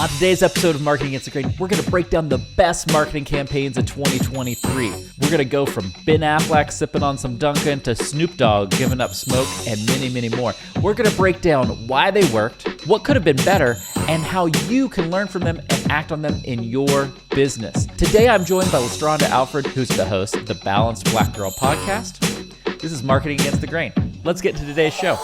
On today's episode of Marketing Against the Grain, we're going to break down the best marketing campaigns of 2023. We're going to go from Ben Affleck sipping on some Dunkin to Snoop Dogg giving up smoke and many, many more. We're going to break down why they worked, what could have been better, and how you can learn from them and act on them in your business. Today, I'm joined by Lestraundra Alfred, who's the host of the Balanced Black Girl podcast. This is Marketing Against the Grain. Let's get to today's show.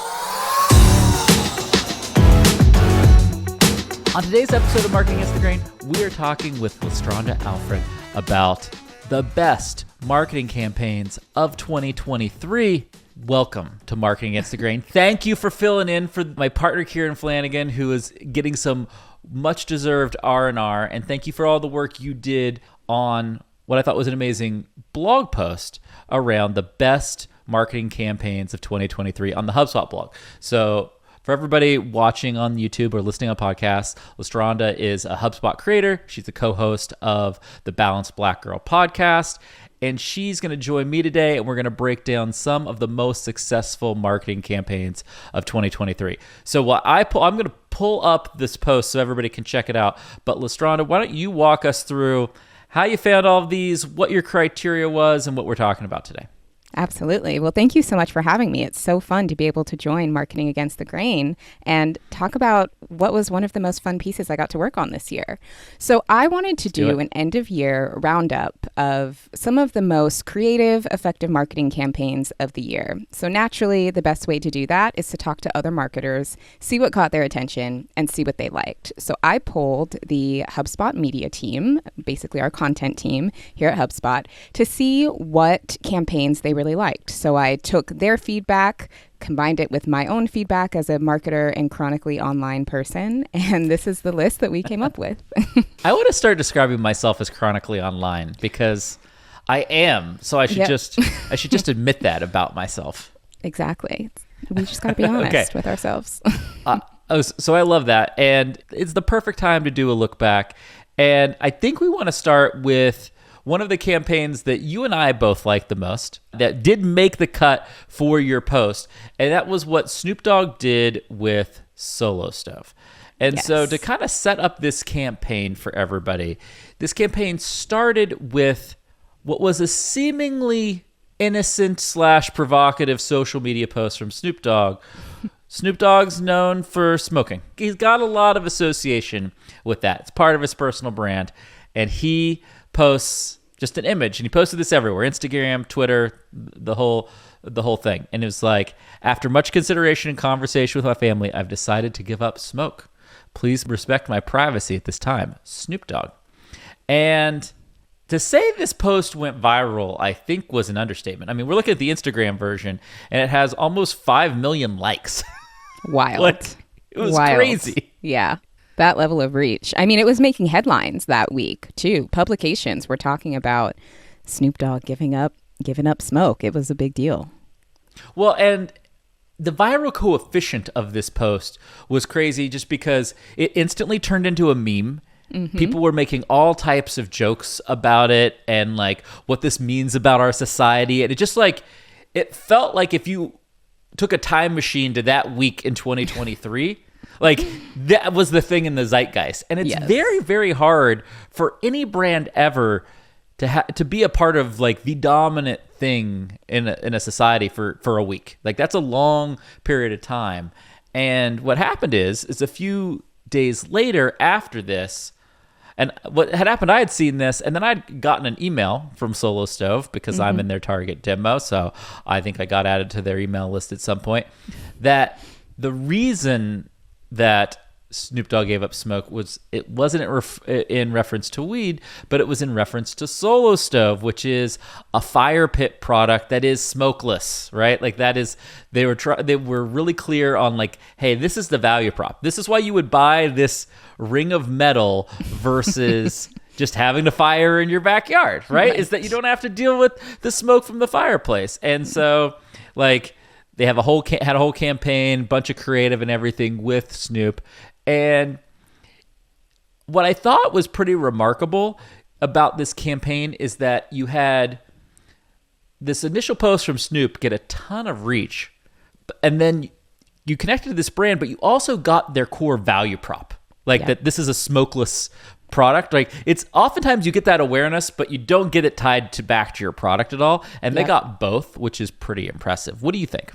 On today's episode of Marketing Against the Grain, we are talking with Lestraundra Alfred about the best marketing campaigns of 2023. Welcome to Marketing Against the Grain. Thank you for filling in for my partner, Kieran Flanagan, who is getting some much-deserved R&R, and thank you for all the work you did on what I thought was an amazing blog post around the best marketing campaigns of 2023 on the HubSpot blog. So for everybody watching on YouTube or listening on podcasts, Lestraundra is a HubSpot creator. She's the co-host of the Balanced Black Girl podcast, and she's going to join me today, and we're going to break down some of the most successful marketing campaigns of 2023. So what I'm going to pull up this post so everybody can check it out. But Lestraundra, why don't you walk us through how you found all of these, what your criteria was, and what we're talking about today? Absolutely. Well, thank you so much for having me. It's so fun to be able to join Marketing Against the Grain and talk about what was one of the most fun pieces I got to work on this year. So I wanted to do an end of year roundup of some of the most creative, effective marketing campaigns of the year. So naturally, the best way to do that is to talk to other marketers, see what caught their attention, and see what they liked. So I polled the HubSpot media team, basically our content team here at HubSpot, to see what campaigns they really liked. So I took their feedback, combined it with my own feedback as a marketer and chronically online person, and this is the list that we came up with. I want to start describing myself as chronically online because I am. So I should just admit that about myself. Exactly. We just got to be honest with ourselves. So I love that, and it's the perfect time to do a look back. And I think we want to start with one of the campaigns that you and I both liked the most that did make the cut for your post, and that was what Snoop Dogg did with Solo Stove. And so to kind of set up this campaign for everybody, this campaign started with what was a seemingly innocent / provocative social media post from Snoop Dogg. Snoop Dogg's known for smoking. He's got a lot of association with that. It's part of his personal brand. And he posts just an image, and he posted this everywhere: Instagram, Twitter, the whole thing. And it was like, after much consideration and conversation with my family, I've decided to give up smoke. Please respect my privacy at this time. Snoop Dogg. And to say this post went viral, I think, was an understatement. I mean, we're looking at the Instagram version, and it has almost 5 million likes. Wild. It was crazy. Yeah. That level of reach. I mean, it was making headlines that week too. Publications were talking about Snoop Dogg giving up smoke. It was a big deal. Well, and the viral coefficient of this post was crazy just because it instantly turned into a meme. Mm-hmm. People were making all types of jokes about it and like what this means about our society. And it felt like if you took a time machine to that week in 2023, like that was the thing in the zeitgeist. And it's very, very hard for any brand ever to be a part of like the dominant thing in a society for a week. Like that's a long period of time. And what happened is a few days later after this, and what had happened, I had seen this, and then I'd gotten an email from Solo Stove because I'm in their target demo. So I think I got added to their email list at some point, that the reason that Snoop Dogg gave up smoke wasn't in reference to weed, but it was in reference to Solo Stove, which is a fire pit product that is smokeless, right? Like that is, they were really clear on like, hey, this is the value prop. This is why you would buy this ring of metal versus just having a fire in your backyard, right? Is that you don't have to deal with the smoke from the fireplace. And so like they had a whole campaign, bunch of creative and everything with Snoop. And what I thought was pretty remarkable about this campaign is that you had this initial post from Snoop get a ton of reach, and then you connected to this brand, but you also got their core value prop. Like that this is a smokeless product. Like it's oftentimes you get that awareness, but you don't get it tied back to your product at all. And they got both, which is pretty impressive. What do you think?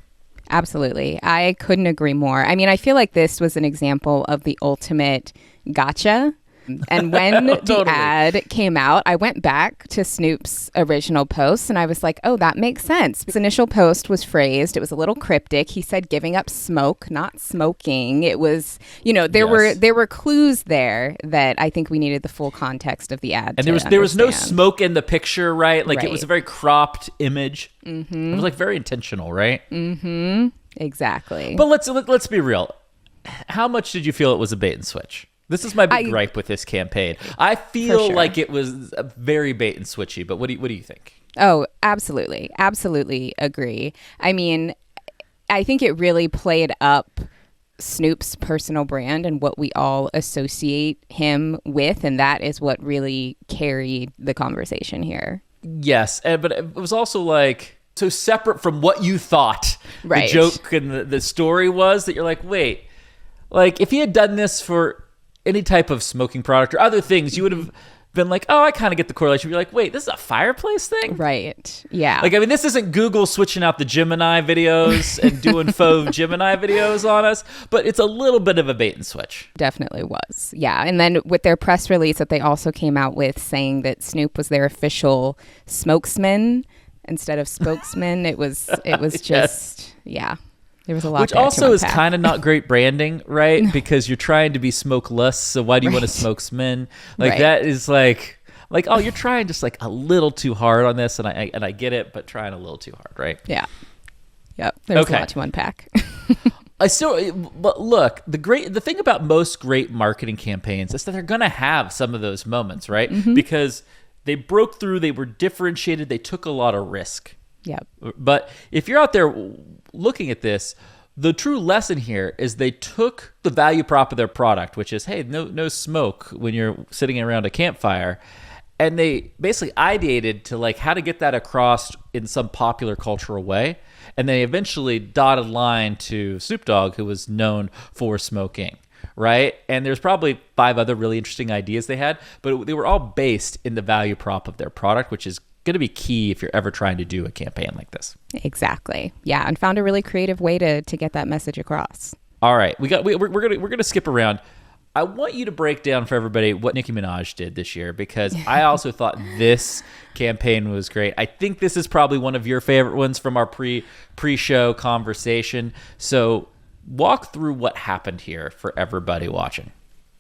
Absolutely. I couldn't agree more. I mean, I feel like this was an example of the ultimate gotcha. And when the ad came out, I went back to Snoop's original post and I was like, oh, that makes sense. His initial post was phrased. It was a little cryptic. He said giving up smoke, not smoking. It was, there were clues there that I think we needed the full context of the ad. And there was no smoke in the picture, right? Like it was a very cropped image. Mm-hmm. It was like very intentional, right? Mm-hmm. Exactly. But let's be real. How much did you feel it was a bait and switch? This is my big gripe with this campaign. I feel like it was very bait and switchy, but what do you think? Oh, absolutely. Absolutely agree. I mean, I think it really played up Snoop's personal brand and what we all associate him with, and that is what really carried the conversation here. Yes, but it was also like so separate from what you thought the joke and the story was that you're like, wait, like if he had done this for any type of smoking product or other things, you would have been like, oh, I kind of get the correlation. You're like, wait, this is a fireplace thing? Right. Yeah. Like, I mean, this isn't Google switching out the Gemini videos and doing faux Gemini videos on us, but it's a little bit of a bait and switch. Definitely was. Yeah. And then with their press release that they also came out with saying that Snoop was their official spokesman instead of spokesman, it was just, yeah. There was a lot. Which also is kind of not great branding, right? Because you're trying to be smokeless, so why do you want to spokesman? Like that is like, oh, you're trying just like a little too hard on this, and I get it, but trying a little too hard, right? Yeah. Yep. There's a lot to unpack. But look, the thing about most great marketing campaigns is that they're gonna have some of those moments, right? Mm-hmm. Because they broke through, they were differentiated, they took a lot of risk. Yep. But if you're out there looking at this, the true lesson here is they took the value prop of their product, which is, hey, no smoke when you're sitting around a campfire, and they basically ideated to like how to get that across in some popular cultural way. And they eventually dotted line to Snoop Dogg, who was known for smoking, right? And there's probably 5 other really interesting ideas they had, but they were all based in the value prop of their product, which is going to be key if you're ever trying to do a campaign like this. Exactly. Yeah, and found a really creative way to get that message across. All right, we're going to skip around. I want you to break down for everybody what Nicki Minaj did this year, because I also thought this campaign was great. I think this is probably one of your favorite ones from our pre-show conversation. So walk through what happened here for everybody watching.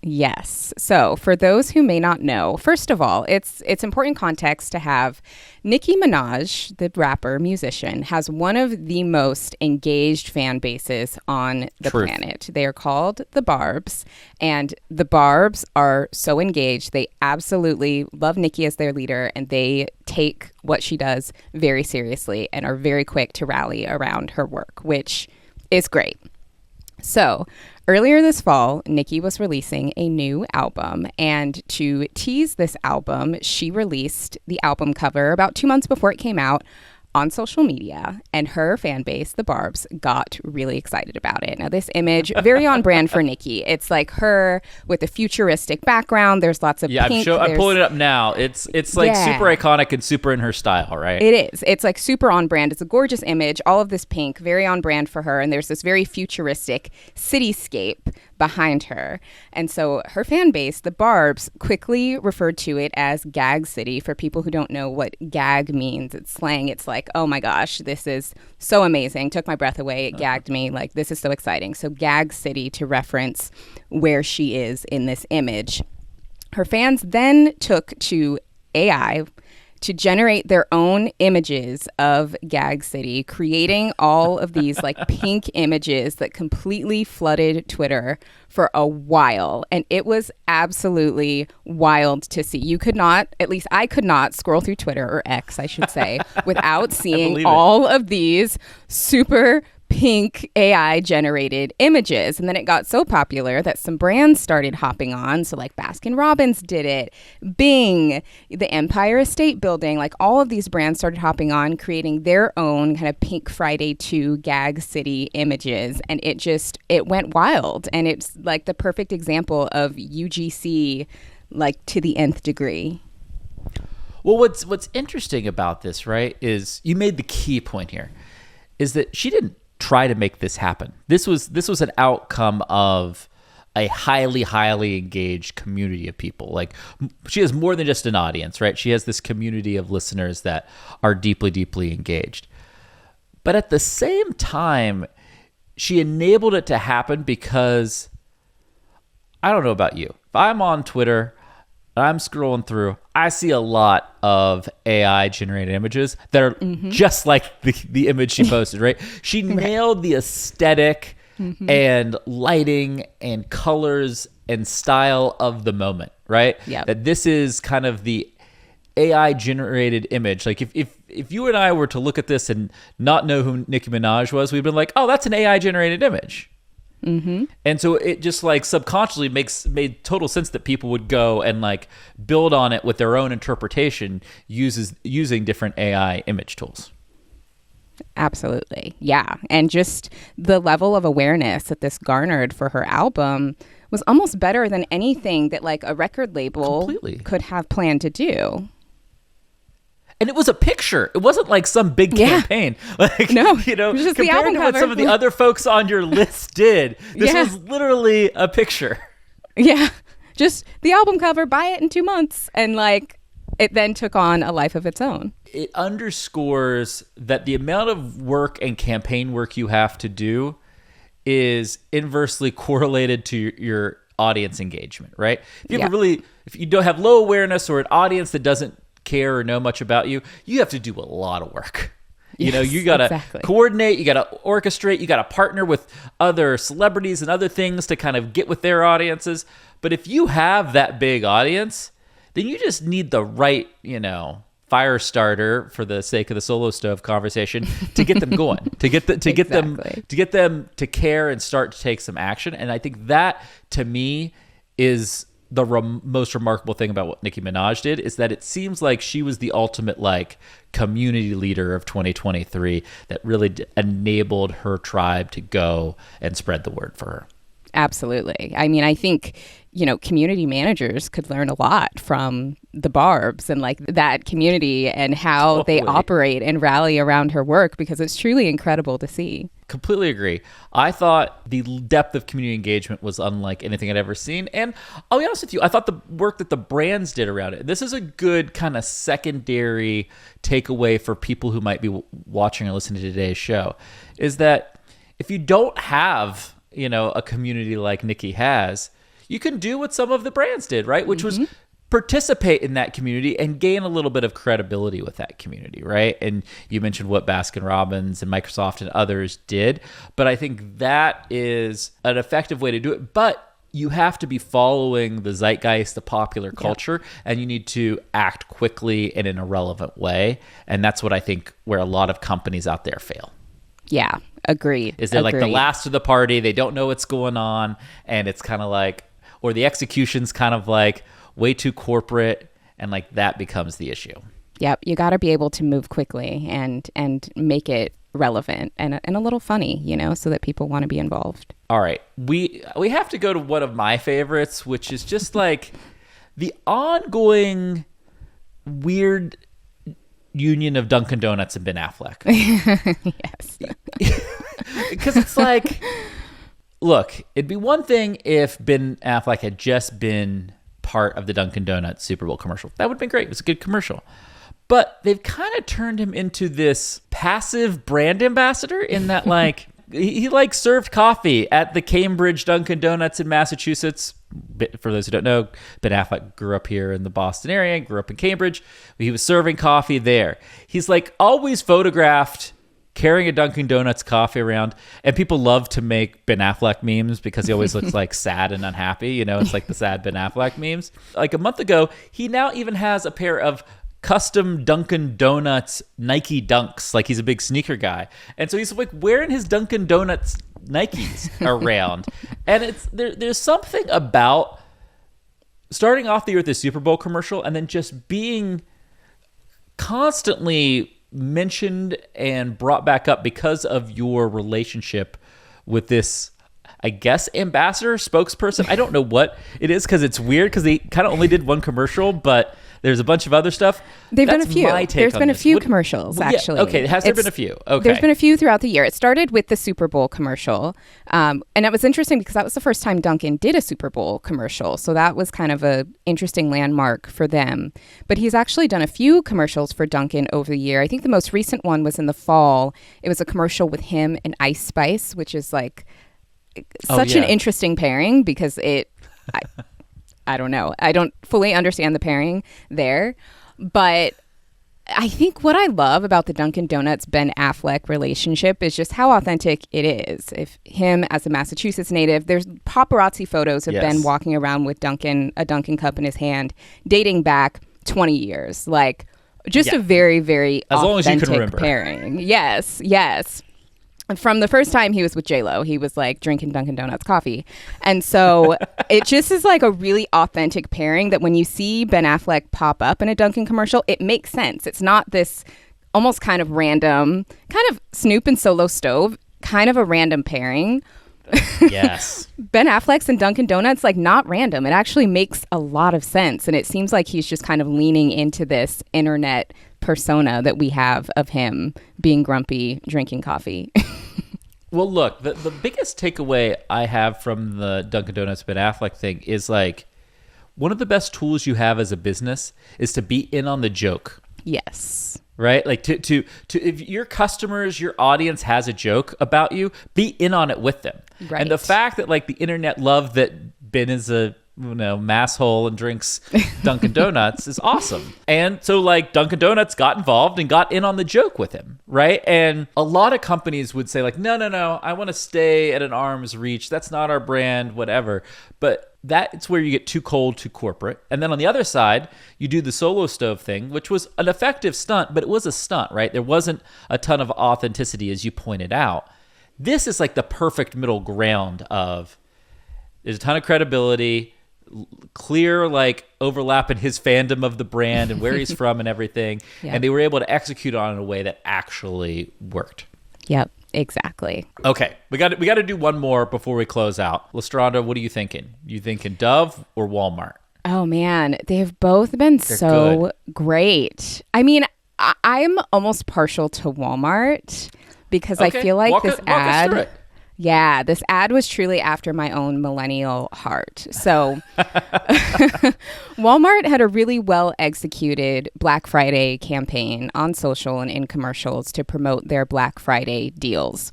Yes. So for those who may not know, first of all, it's important context to have Nicki Minaj, the rapper, musician, has one of the most engaged fan bases on the planet. They are called the Barbs, and the Barbs are so engaged. They absolutely love Nicki as their leader, and they take what she does very seriously and are very quick to rally around her work, which is great. So earlier this fall, Nicki was releasing a new album, and to tease this album, she released the album cover about 2 months before it came out on social media, and her fan base, the Barbs, got really excited about it. Now, this image, very on brand for Nicki. It's like her with a futuristic background. There's lots of pink. I'm pulling it up now. It's like super iconic and super in her style, right? It is. It's like super on brand. It's a gorgeous image. All of this pink, very on brand for her. And there's this very futuristic cityscape behind her. And so her fan base, the Barbs, quickly referred to it as Gag City. For people who don't know what gag means, it's slang. It's like, oh my gosh, this is so amazing. Took my breath away. It gagged me. Like, this is so exciting. So Gag City, to reference where she is in this image. Her fans then took to AI to generate their own images of Gag City, creating all of these like pink images that completely flooded Twitter for a while. And it was absolutely wild to see. You could not, at least I could not, scroll through Twitter, or X, I should say, without seeing all of these super pink AI generated images. And then it got so popular that some brands started hopping on. So like Baskin Robbins did it, Bing, the Empire State Building, like all of these brands started hopping on, creating their own kind of Pink Friday 2 gag city images. And it went wild. And it's like the perfect example of UGC like to the nth degree. Well, what's interesting about this, right, is you made the key point here, is that she didn't try to make this happen. This was an outcome of a highly engaged community of people. Like, she has more than just an audience, right? She has this community of listeners that are deeply engaged. But at the same time, she enabled it to happen because, I don't know about you, if I'm on Twitter, I'm scrolling through, I see a lot of AI generated images that are just like the image she posted, right? She nailed the aesthetic and lighting and colors and style of the moment, right? Yeah. That this is kind of the AI generated image. Like if you and I were to look at this and not know who Nicki Minaj was, we'd been like, oh, that's an AI generated image. And so it just like subconsciously made total sense that people would go and like build on it with their own interpretation using different AI image tools. Absolutely. Yeah. And just the level of awareness that this garnered for her album was almost better than anything that like a record label could have planned to do. And it was a picture. It wasn't like some big campaign. Like, no, you know, just compared to what some of the other folks on your list did, this was literally a picture. Yeah. Just the album cover, buy it in 2 months. And like, it then took on a life of its own. It underscores that the amount of work and campaign work you have to do is inversely correlated to your audience engagement, right? If you don't have low awareness or an audience that doesn't care or know much about you, you have to do a lot of work. You know, you got to coordinate, you got to orchestrate, you got to partner with other celebrities and other things to kind of get with their audiences. But if you have that big audience, then you just need the right, you know, fire starter, for the sake of the solo stove conversation, to get them going, to get them to care and start to take some action. And I think that, to me, is the most remarkable thing about what Nicki Minaj did, is that it seems like she was the ultimate like community leader of 2023 that really enabled her tribe to go and spread the word for her. Absolutely. I mean, I think, you know, community managers could learn a lot from the Barbs and like that community and how they operate and rally around her work, because it's truly incredible to see. Completely agree. I thought the depth of community engagement was unlike anything I'd ever seen. And I'll be honest with you, I thought the work that the brands did around it, this is a good kind of secondary takeaway for people who might be watching or listening to today's show, is that if you don't have, you know, a community like Nicki has, you can do what some of the brands did, right? Which was participate in that community and gain a little bit of credibility with that community, right? And you mentioned what Baskin Robbins and Microsoft and others did, but I think that is an effective way to do it. But you have to be following the zeitgeist, the popular culture, and you need to act quickly and in a relevant way. And that's what I think where a lot of companies out there fail. Yeah, agreed. Is they're like the last of the party, they don't know what's going on, and it's kind of like, or the execution's kind of like way too corporate, and like that becomes the issue. Yep, you got to be able to move quickly and make it relevant and a little funny, you know, so that people want to be involved. All right, we have to go to one of my favorites, which is just like the ongoing weird union of Dunkin' Donuts and Ben Affleck. Yes. Because it's like, look, it'd be one thing if Ben Affleck had just been part of the Dunkin' Donuts Super Bowl commercial. That would have been great. It was a good commercial. But they've kind of turned him into this passive brand ambassador, in that like he like served coffee at the Cambridge Dunkin' Donuts in Massachusetts. For those who don't know, Ben Affleck grew up here in the Boston area, grew up in Cambridge. He was serving coffee there. He's like always photographed carrying a Dunkin' Donuts coffee around, and people love to make Ben Affleck memes because he always looks like sad and unhappy. You know, it's like the sad Ben Affleck memes. Like a month ago, he now even has a pair of custom Dunkin' Donuts Nike Dunks. Like, he's a big sneaker guy. And so he's like wearing his Dunkin' Donuts Nikes around. And there's something about starting off the year with the Super Bowl commercial and then just being constantly mentioned and brought back up because of your relationship with this, I guess, ambassador, spokesperson. I don't know what it is, because it's weird, because they kind of only did one commercial, but there's a bunch of other stuff. There's been a few commercials, actually. Yeah, okay, has there been a few? Okay. There's been a few throughout the year. It started with the Super Bowl commercial. And it was interesting because that was the first time Dunkin' did a Super Bowl commercial. So that was kind of a interesting landmark for them. But he's actually done a few commercials for Dunkin' over the year. I think the most recent one was in the fall. It was a commercial with him and Ice Spice, which is like such an interesting pairing, because I don't know. I don't fully understand the pairing there. But I think what I love about the Dunkin' Donuts Ben Affleck relationship is just how authentic it is. If him as a Massachusetts native, there's paparazzi photos of Ben walking around with a Dunkin' cup in his hand, dating back 20 years. Like, just a very, very as authentic long as you can remember. Pairing. Yes. From the first time he was with J-Lo, he was like drinking Dunkin' Donuts coffee. And so it just is like a really authentic pairing that when you see Ben Affleck pop up in a Dunkin' commercial, it makes sense. It's not this almost kind of random, kind of Snoop and Solo Stove, kind of a random pairing. Yes. Ben Affleck's and Dunkin' Donuts, like, not random. It actually makes a lot of sense. And it seems like he's just kind of leaning into this internet persona that we have of him being grumpy, drinking coffee. Well, look, the biggest takeaway I have from the Dunkin' Donuts Ben Affleck thing is, like, one of the best tools you have as a business is to be in on the joke. Yes. Right? Like, to if your customers, your audience has a joke about you, be in on it with them. Right. And the fact that, like, the internet loved that Ben is a masshole and drinks Dunkin' Donuts is awesome. And so, like, Dunkin' Donuts got involved and got in on the joke with him, right? And a lot of companies would say, like, no, I want to stay at an arm's reach. That's not our brand, whatever. But that's where you get too cold, too corporate. And then on the other side, you do the Solo Stove thing, which was an effective stunt, but it was a stunt, right? There wasn't a ton of authenticity, as you pointed out. This is like the perfect middle ground of, there's a ton of credibility, clear, like, overlap in his fandom of the brand and where he's from and everything. Yep. And they were able to execute on it in a way that actually worked. Yep, exactly. Okay, we got to do one more before we close out. Lestraundra, what are you thinking? You thinking Dove or Walmart? Oh man, they have both been so great. I mean, I'm almost partial to Walmart because I feel like this ad. Yeah, this ad was truly after my own millennial heart. So Walmart had a really well executed Black Friday campaign on social and in commercials to promote their Black Friday deals.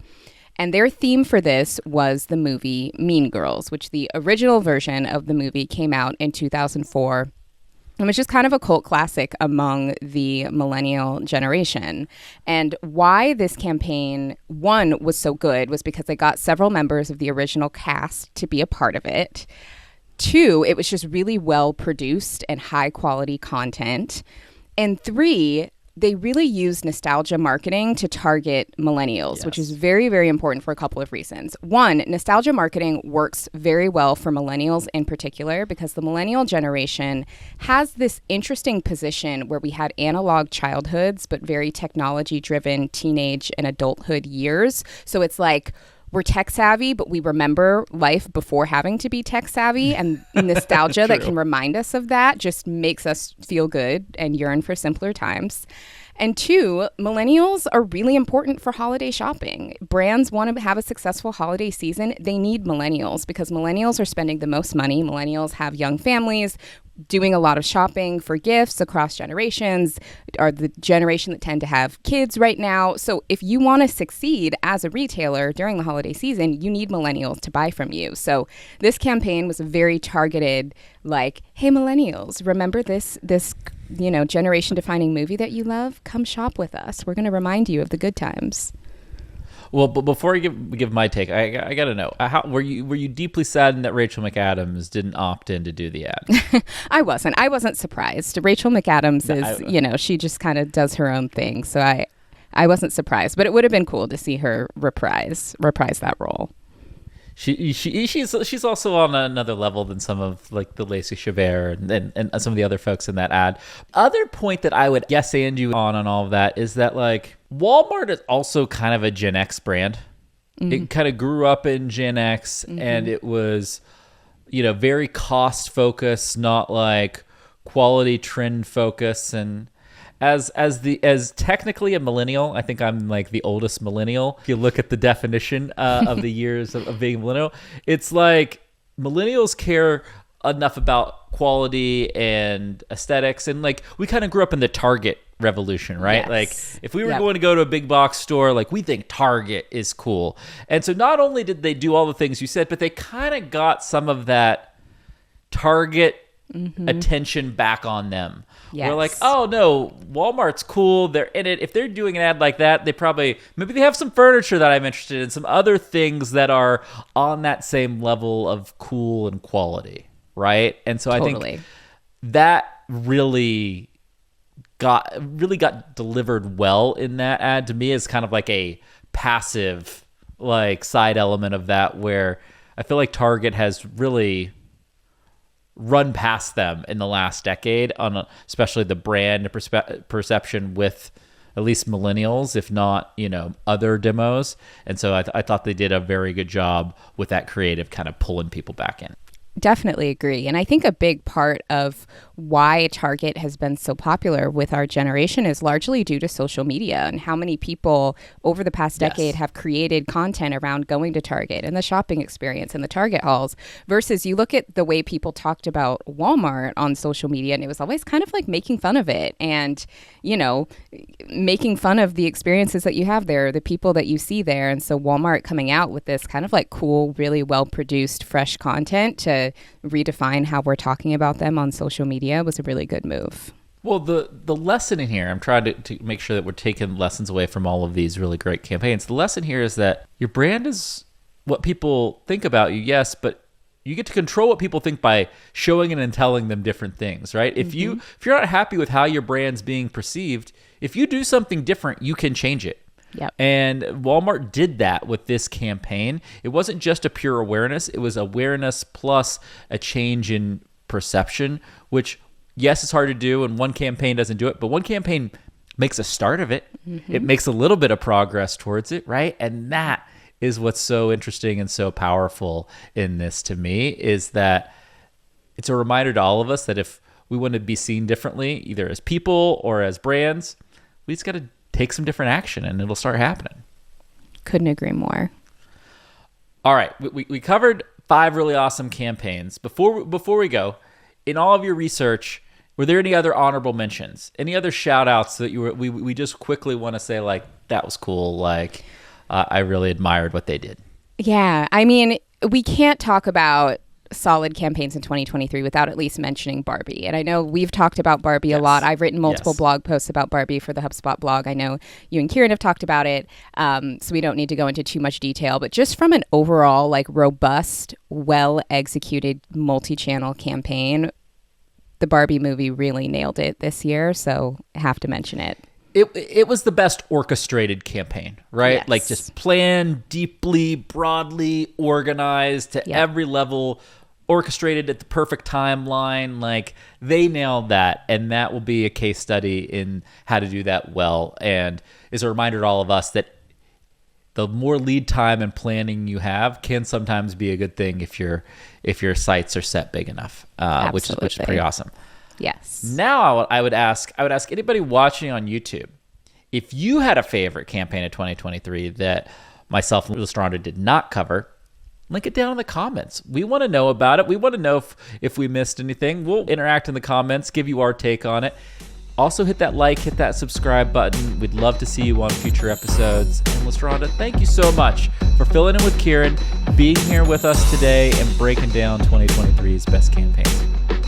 And their theme for this was the movie Mean Girls, which the original version of the movie came out in 2004. And it's just kind of a cult classic among the millennial generation. And why this campaign, one, was so good was because they got several members of the original cast to be a part of it. Two, it was just really well produced and high quality content. And three, they really used nostalgia marketing to target millennials, which is very, very important for a couple of reasons. One, nostalgia marketing works very well for millennials in particular because the millennial generation has this interesting position where we had analog childhoods, but very technology-driven teenage and adulthood years. So it's like, we're tech savvy, but we remember life before having to be tech savvy, and nostalgia that can remind us of that just makes us feel good and yearn for simpler times. And two, millennials are really important for holiday shopping. Brands want to have a successful holiday season. They need millennials because millennials are spending the most money. Millennials have young families, doing a lot of shopping for gifts across generations, are the generation that tend to have kids right now. So if you want to succeed as a retailer during the holiday season, you need millennials to buy from you. So this campaign was very targeted, like, hey, millennials, remember this generation defining movie that you love? Come shop with us. We're going to remind you of the good times. Well, but before I give my take, I gotta know, how were you deeply saddened that Rachel McAdams didn't opt in to do the ad? I wasn't surprised. Rachel McAdams is, she just kind of does her own thing. So I wasn't surprised, but it would have been cool to see her reprise that role. She's also on another level than some of like the Lacey Chabert and some of the other folks in that ad. Other point that I would yes and you on all of that is that like Walmart is also kind of a Gen X brand. Mm-hmm. It kind of grew up in Gen X, mm-hmm. and it was, very cost focused, not like quality trend focus. And as technically a millennial, I think I'm like the oldest millennial. If you look at the definition of the years of being a millennial, it's like millennials care enough about quality and aesthetics, and like we kind of grew up in the Target revolution, right? Yes. Like if we were going to go to a big box store, like we think Target is cool. And so not only did they do all the things you said, but they kind of got some of that Target mm-hmm. attention back on them. Yes. We're like, oh no, Walmart's cool. They're in it. If they're doing an ad like that, maybe they have some furniture that I'm interested in, some other things that are on that same level of cool and quality, right? And so totally. I think that really got delivered well in that ad. To me, is kind of like a passive like side element of that, where I feel like Target has really run past them in the last decade on especially the brand perception with at least millennials, if not, other demos. And so I thought they did a very good job with that creative kind of pulling people back in. Definitely agree. And I think a big part of why Target has been so popular with our generation is largely due to social media and how many people over the past decade have created content around going to Target and the shopping experience and the Target hauls, versus you look at the way people talked about Walmart on social media, and it was always kind of like making fun of it and, making fun of the experiences that you have there, the people that you see there. And so Walmart coming out with this kind of like cool, really well-produced, fresh content to redefine how we're talking about them on social media was a really good move. Well, the lesson in here, I'm trying to make sure that we're taking lessons away from all of these really great campaigns. The lesson here is that your brand is what people think about you, yes, but you get to control what people think by showing and telling them different things, right? Mm-hmm. If you're not happy with how your brand's being perceived, if you do something different, you can change it. Yep. And Walmart did that with this campaign. It wasn't just a pure awareness. It was awareness plus a change in perception, which, yes, it's hard to do, and one campaign doesn't do it, but one campaign makes a start of it. Mm-hmm. It makes a little bit of progress towards it, right? And that is what's so interesting and so powerful in this to me, is that it's a reminder to all of us that if we want to be seen differently, either as people or as brands, we just got to take some different action and it'll start happening. Couldn't agree more. All right. We covered 5 really awesome campaigns. Before we go, in all of your research, were there any other honorable mentions? Any other shout outs that we just quickly want to say, like, that was cool. Like, I really admired what they did. Yeah. I mean, we can't talk about solid campaigns in 2023 without at least mentioning Barbie. And I know we've talked about Barbie a lot. I've written multiple blog posts about Barbie for the HubSpot blog. I know you and Kieran have talked about it, so we don't need to go into too much detail. But just from an overall, like, robust, well-executed multi-channel campaign, the Barbie movie really nailed it this year, so I have to mention it. It was the best orchestrated campaign, right? Yes. Like, just planned, deeply, broadly organized to every level, orchestrated at the perfect timeline. Like, they nailed that, and that will be a case study in how to do that well, and is a reminder to all of us that the more lead time and planning you have can sometimes be a good thing if your sights are set big enough, which is pretty awesome. Yes. Now I would ask anybody watching on YouTube, if you had a favorite campaign of 2023 that myself and Lestraundra did not cover, link it down in the comments. We want to know about it. We want to know if we missed anything. We'll interact in the comments, give you our take on it. Also, hit that like, hit that subscribe button. We'd love to see you on future episodes. And Lestraundra, thank you so much for filling in with Kieran, being here with us today, and breaking down 2023's best campaigns.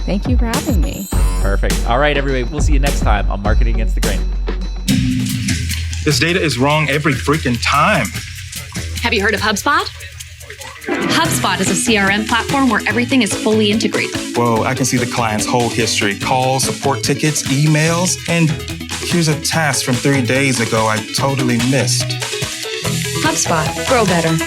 Thank you for having me. Perfect. All right, everybody. We'll see you next time on Marketing Against the Grain. This data is wrong every freaking time. Have you heard of HubSpot? HubSpot is a CRM platform where everything is fully integrated. Whoa, I can see the client's whole history, calls, support tickets, emails, and here's a task from 3 days ago I totally missed. HubSpot. Grow better.